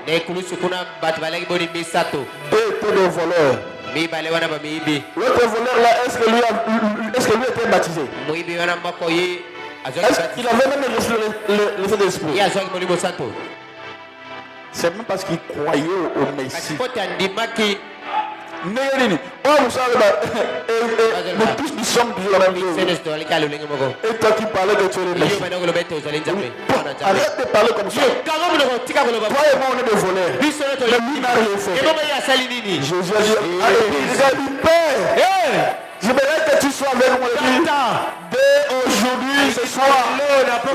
2 étaient des voleurs. L'autre voleur là, est-ce que lui était baptisé? Est-ce qu'il avait même le Saint-Esprit? C'est même parce qu'il croyait au Messie. Oh, vous savez, nous tous nous sommes toujours la même chose. Et toi qui parlais de tuer le Messie. Arrête de parler comme ça. Toi et moi on est des voleurs. Mais lui n'a rien fait. Jésus a dit, Père, je voudrais que tu sois avec moi. Dès aujourd'hui, ce soir,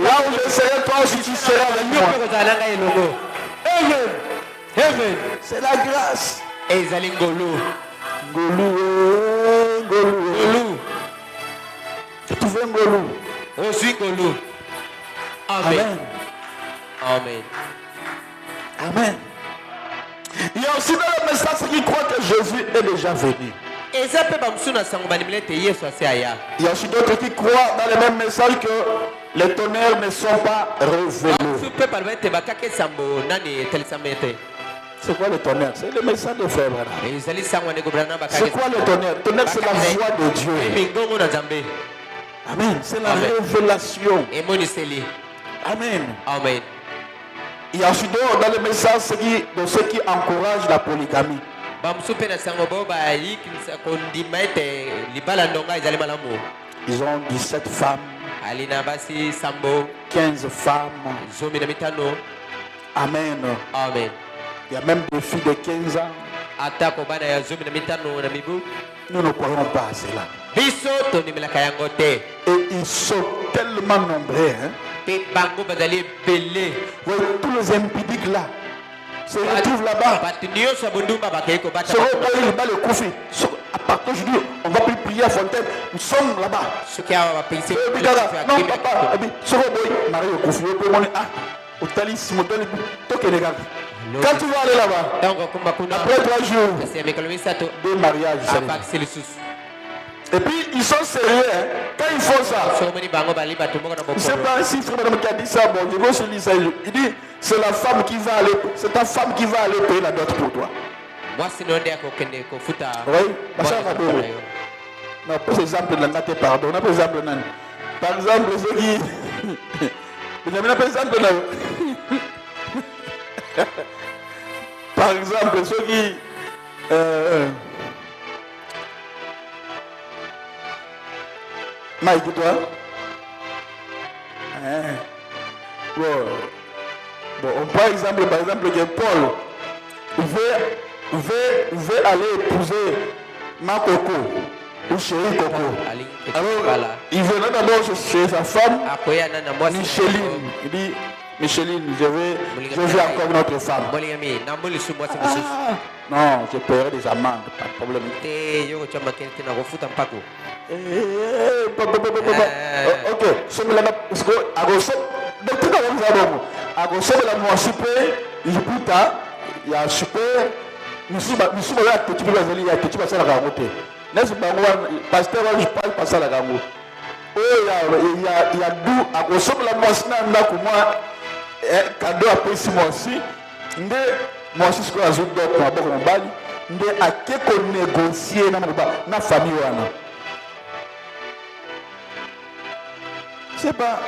là où je serai, toi aussi tu seras avec moi. Amen. C'est la grâce. Ngolou. Tu veux Ngolou? Amen. Amen. Il y a aussi dans le message qui croient que Jésus est déjà venu. Il y a aussi d'autres qui croient dans le même message que les tonnerres ne sont pas révélés. C'est quoi le tonnerre? C'est le message de frère. C'est quoi le tonnerre? Le tonnerre, c'est la voix de Dieu. Amen. C'est la révélation. Amen. Il y a aussi dans le message de ceux qui encouragent la polygamie. Ils ont 17 femmes, 15 femmes. Amen. Il y a même des filles de 15 ans. Nous ne croyons pas à cela. Et ils sont tellement nombreux. Oui, tous les impudiques là se retrouvent là-bas. À partir d'aujourd'hui, on va plus prier à Fontaine. Nous sommes là-bas. Non, papa. Quand tu vas aller là-bas, après 3 jours, 2 mariages. Et puis ils sont sérieux, hein? Quand ils font ça. Je ne sais pas si Frère qui a dit ça, bon, je vais se lire ça. Il dit, c'est la femme qui va aller, c'est ta femme qui va aller payer la dot pour toi. Oui, parce que non, par exemple, pardon, par exemple, ceux qui. Par exemple, ceux qui. Mike, toi? Bon, on prend par exemple, que Paul veut aller épouser ma Coco ou chérie Coco. Alors, il veut d'abord chez sa femme, Micheline. Il dit, Micheline, je veux encore notre femme. Non, je paierai des amendes, pas de problème. Ok, il y a d'où à consommer la moisson pour moi cadeau après 6 mois aussi moi aussi ce que j'ai d'autres ma bonne balle nde a que négocier na famille wana c'est pas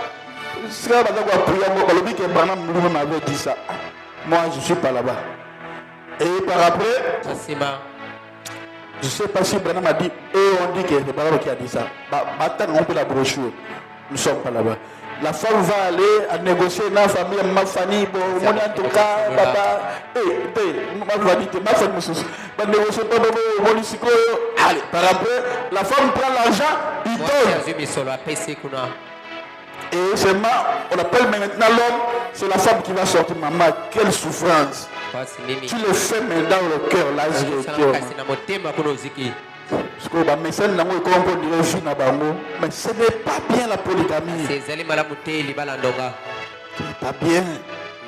c'est pas d'accord prier moi le que Branham lui m'avait dit ça moi je suis pas là-bas et par après ça c'est ma je sais pas si Branham a dit et on dit que c'est Branham qui a dit ça maintenant on peut la brochure nous sommes pas là-bas. La femme va aller à négocier dans la famille, ma famille, bon, mon en tout cas, papa, ma famille, va négocier pas mon lycée. Allez, par après, la femme prend l'argent, il donne. Et seulement, on appelle maintenant l'homme, c'est la femme qui va sortir. Maman, quelle souffrance. Tu le fais maintenant dans le cœur, là, mais ce n'est pas bien la polygamie. C'est pas bien.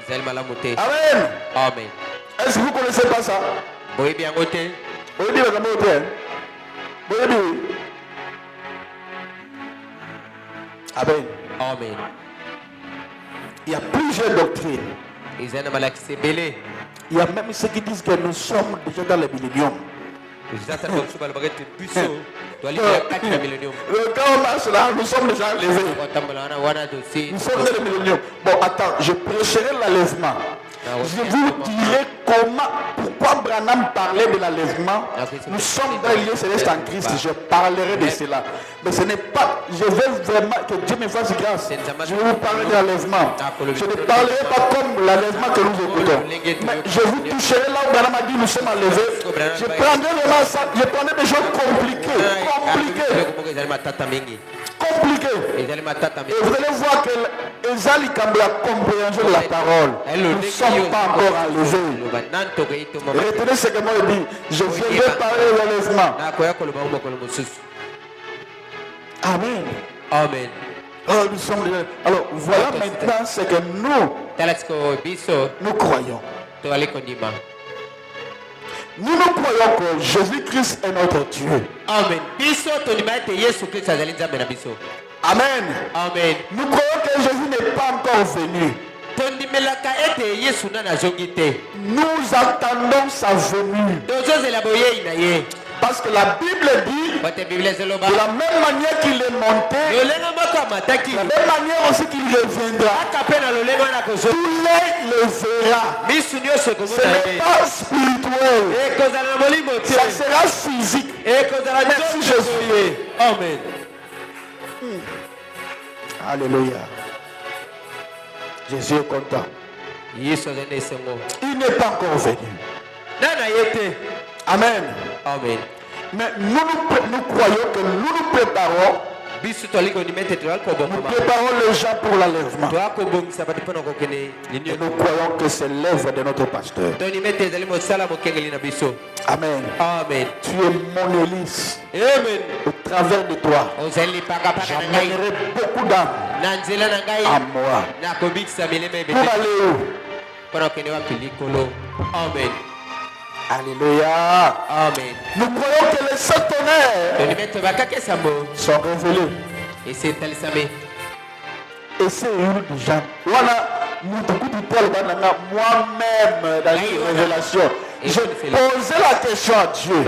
Amen. Amen. Est-ce que vous ne connaissez pas ça? Oui, bien côté. Oui, bien côté. Oui. Amen. Amen. Il y a plusieurs doctrines. Il y a même ceux qui disent que nous sommes déjà dans le millénium. Quand on marche là, nous sommes déjà levés. Nous sommes dans le millénium. Bon, attends, je prêcherai l'enlèvement. Je vous dirai pourquoi Branham parlait de l'enlèvement. Nous sommes dans le lieu céleste en Christ. Je parlerai de cela. Mais ce n'est pas, je veux vraiment que Dieu me fasse grâce. Je vais vous parler de l'enlèvement. Je ne parlerai pas comme l'enlèvement que nous écoutons. Mais je vous toucherai là où Branham a dit nous sommes enlevés. Je prendrai vraiment ça. Je prendrai des choses compliquées. Et vous allez voir que Ezali comme la compréhension de la parole. Nous ne sommes pas encore enlevés. Retenez ce que moi je dis. Je viendrai parler de l'enlèvement. Amen. Amen. Alors voilà maintenant ce que nous croyons. Nous croyons que Jésus-Christ est notre Dieu. Amen. Amen. Amen. Nous croyons que Jésus n'est pas encore venu. Nous attendons sa venue. Parce que la Bible dit, de la même manière qu'il est monté, de la même manière aussi qu'il reviendra, tout le verra. Ce n'est pas spirituel, ça sera physique. Merci Jésus. Amen. Alléluia. Jésus est content. Il n'est pas encore venu. Amen. Amen. Mais nous croyons que nous préparons. Nous préparons les gens pour l'enlèvement. Et nous croyons que c'est l'œuvre de notre pasteur. Amen. Amen. Tu es mon hélice. Amen. Au travers de toi, j'amènerai beaucoup d'âmes à moi. Pour aller où? Amen. Alléluia. Amen. Nous croyons que les sept tonnerres sont révélés. Et c'est une déjà. Voilà, moi-même dans les révélations. Je posais la question à Dieu.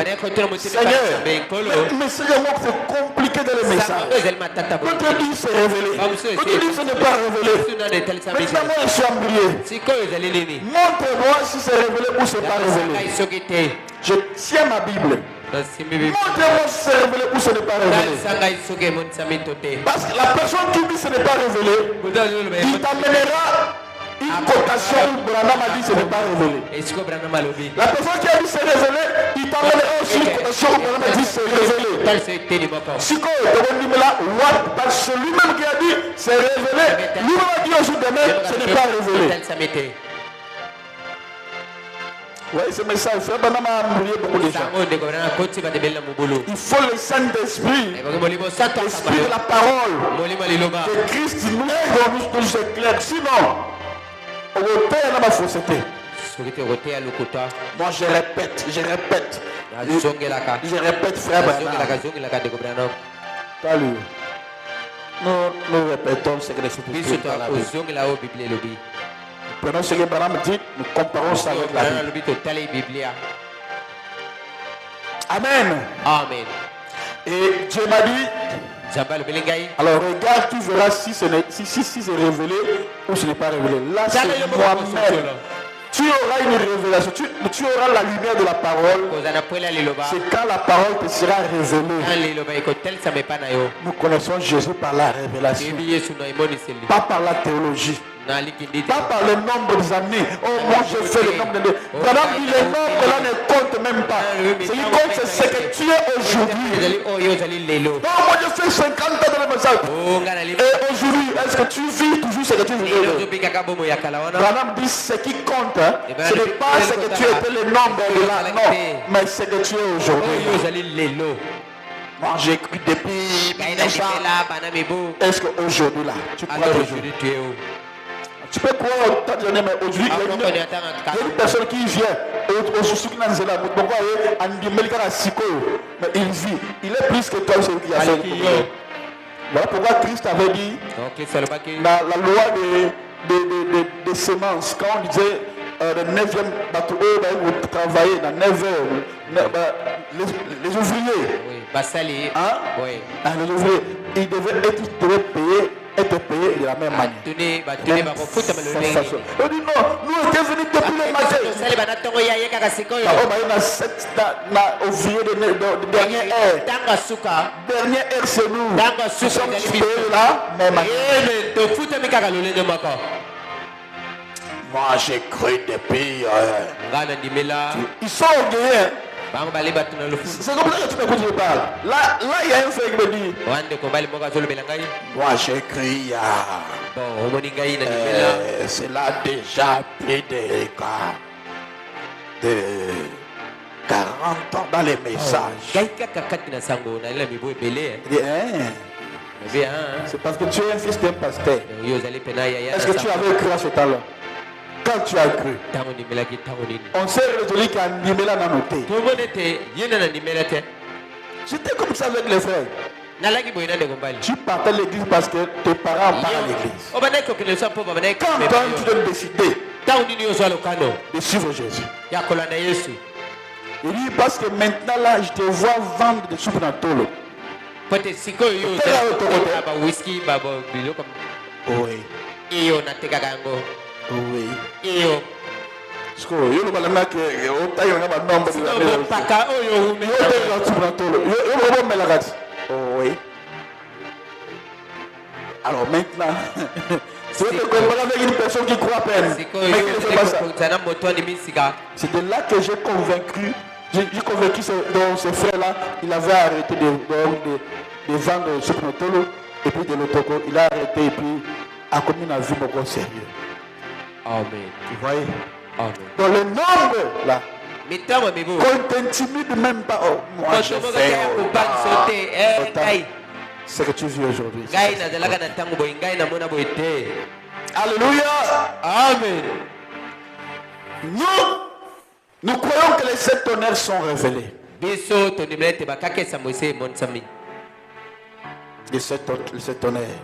Seigneur, mais Seigneur, c'est compliqué dans les messages. Quand tu dis c'est révélé, quand tu dis ce n'est pas révélé, maintenant moi je suis embrouillé. Montre-moi si c'est révélé ou c'est pas révélé. Je tiens ma Bible. Montre-moi si c'est révélé ou ce n'est pas révélé. Parce que la personne qui dit ce n'est pas révélé, il t'amènera une cotation où Branham a dit ce n'est pas révélé. La personne qui a dit c'est révélé, il t'amènera aussi une cotation où Branham a dit c'est révélé. Si parce que lui-même qui a dit c'est révélé, lui-même a dit aussi demain ce n'est pas révélé. Oui, ce message, frère Branham a embrouillé beaucoup de gens. Il faut le Saint-Esprit, l'Esprit de la parole, que Christ nous donne c'est clair. Sinon, on va la fausseté. Moi je répète, frère Branham. Salut. Nous répétons ce que les Saintes-Écritures biso dans la Bible. ozongela o biblia elobi Prenons ce que Branham dit, nous comparons ça avec la Bible. alobi totali biblia. Amen. Amen. Et Dieu m'a dit, Nzambe alobeli ngai alors regarde, tu verras si c'est révélé ou ce n'est pas révélé. Là, c'est moi-même. Tu auras une révélation, tu auras la lumière de la parole. kozana poela liloba C'est quand la parole te sera révélée. kan liloba ekotelisa mepa na yo Nous connaissons Jésus par la révélation, yebi yesu na emoniseli pas par la théologie, na likindi te pas par le nombre des années. Oh, moi j'ai fait le nombre d'années. Madame dit le nombre là ne compte même pas. Ce qui compte, c'est ce que tu es aujourd'hui. ezali oyo ozali lelo Oh, moi j'ai fait 50 ans dans le message. o nga na Et aujourd'hui, est-ce que tu vis toujours ce que tu lelo vis? ozobikaka bomo ya kala wana Branham dit ce qui compte, hein, ce n'est pas ce que tu étais le nombre de là, non, mais ce que tu es aujourd'hui. oyo ozali lelo Moi j'ai cru depuis ngai na libela bana mibu est-ce qu'aujourd'hui là, tu crois alors toujours? aujourd'hui tu es où Tu peux croire au temps dernier, mais aujourd'hui, il y a une personne qui vient au souci qui n'a pas de pourquoi mais il vit. Il est plus que toi, celui qui a fait. Voilà pourquoi Christ avait dit ok salobaki la loi des semences, quand on disait le 9e bateau, vous travaillez dans 9 heures, les ouvriers, oui basali hein? oui Les ouvriers, ils devaient être payés de la même manière. batuni bakofuta malolenge On dit non, nous étions venus depuis le matin. tosali bana ntongo ya ye kaka sikoyo On a 7 ouvriers de dernière heure. ntango asuka Dernière heure, c'est nous. ntango Nous asuka sommes ezali payés biso là, même manière. ene tofutami kaka lolenge moko Moi, j'ai cru depuis. ngai na ndimela Ils sont orgueilleux. bango bali bato na lofu C'est comme ça que tu m'écoutes, je parle. Là, il y a un frère qui me dit wandeko mbali moko azolobela ngai moi, j'ai cru il y a. bon omoni ngai na ndimela C'est là déjà plus de 40 ans dans les messages. ngai kaka kati na sango nalela mibu ebele Il dit, hein, ebe c'est parce que tu es un fils d'un pasteur. oyo ozali mpena yaya Est-ce que tu avais cru à ce temps-là? Quand tu as cru, ntango ndimelaki ntango nini on s'est résolu qu'à Nimela n'a noté. tomoni ete ye na na ndimela te J'étais comme ça avec les frères. nalaki boye na ndeko mbali Tu partais à l'église parce que tes parents partent à l'église. obandaki kokende so mpo babandaki Quand toi, tu dois décider ntango nini ozwa lokano de suivre Jésus. ya kolanda yesu Il dit parce que maintenant là, je te vois vendre des soupes dans tolo. po te sikoyo yo bawiski biloko Oui, iyo natekaka yango oui. iyo Parce que yo le balanga que au taille on a pas nombre de la maison. bopaka oyo Yo te la soupe dans tolo. Yo le bon melagati. Oh oui. Alors maintenant, tu te comparer avec une personne qui croit à peine, sikoyo mais qui ne fait pas ça. kozana moto andimisika C'est de là que j'ai convaincu ces frères-là, il avait arrêté de vendre le soupe Notolo et puis de l'otoko. Il a arrêté et puis a commis une vie beaucoup sérieux. amen Vous voyez? amen Dans le nombre là, mitango mibu qu'on ne t'intimide même pas. Oh, moi je moto moko fais kaka kobanisa te ngai ce que tu vis aujourd'hui. ngai nazalaka na ntango boye ngai namona boye te Alléluia. amen Nous croyons que les 7 tonnerres sont révélés. biso tondimela ete bakakesambo ese emonisami Les 7 tonnerres.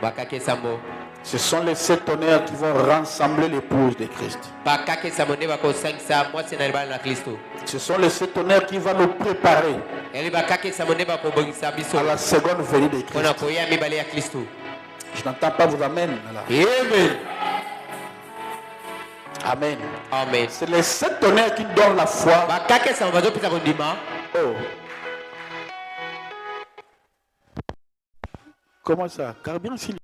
bakakesambo Ce sont les 7 tonnerres qui vont rassembler l'épouse de Christ. bakakesambo nde bakosangisa mwasi na libala na kristo Ce sont les 7 tonnerres qui vont nous préparer eli bakakesambo nde bakobongisa biso à la seconde venue de mpona Christ. koya mibale ya kristo Je n'entends pas vous amène là. amen Amen. amen C'est les 7 tonnerres qui donnent la foi. bakakesambo bazopesa kondima Oh. Comment ça? Car bien s'il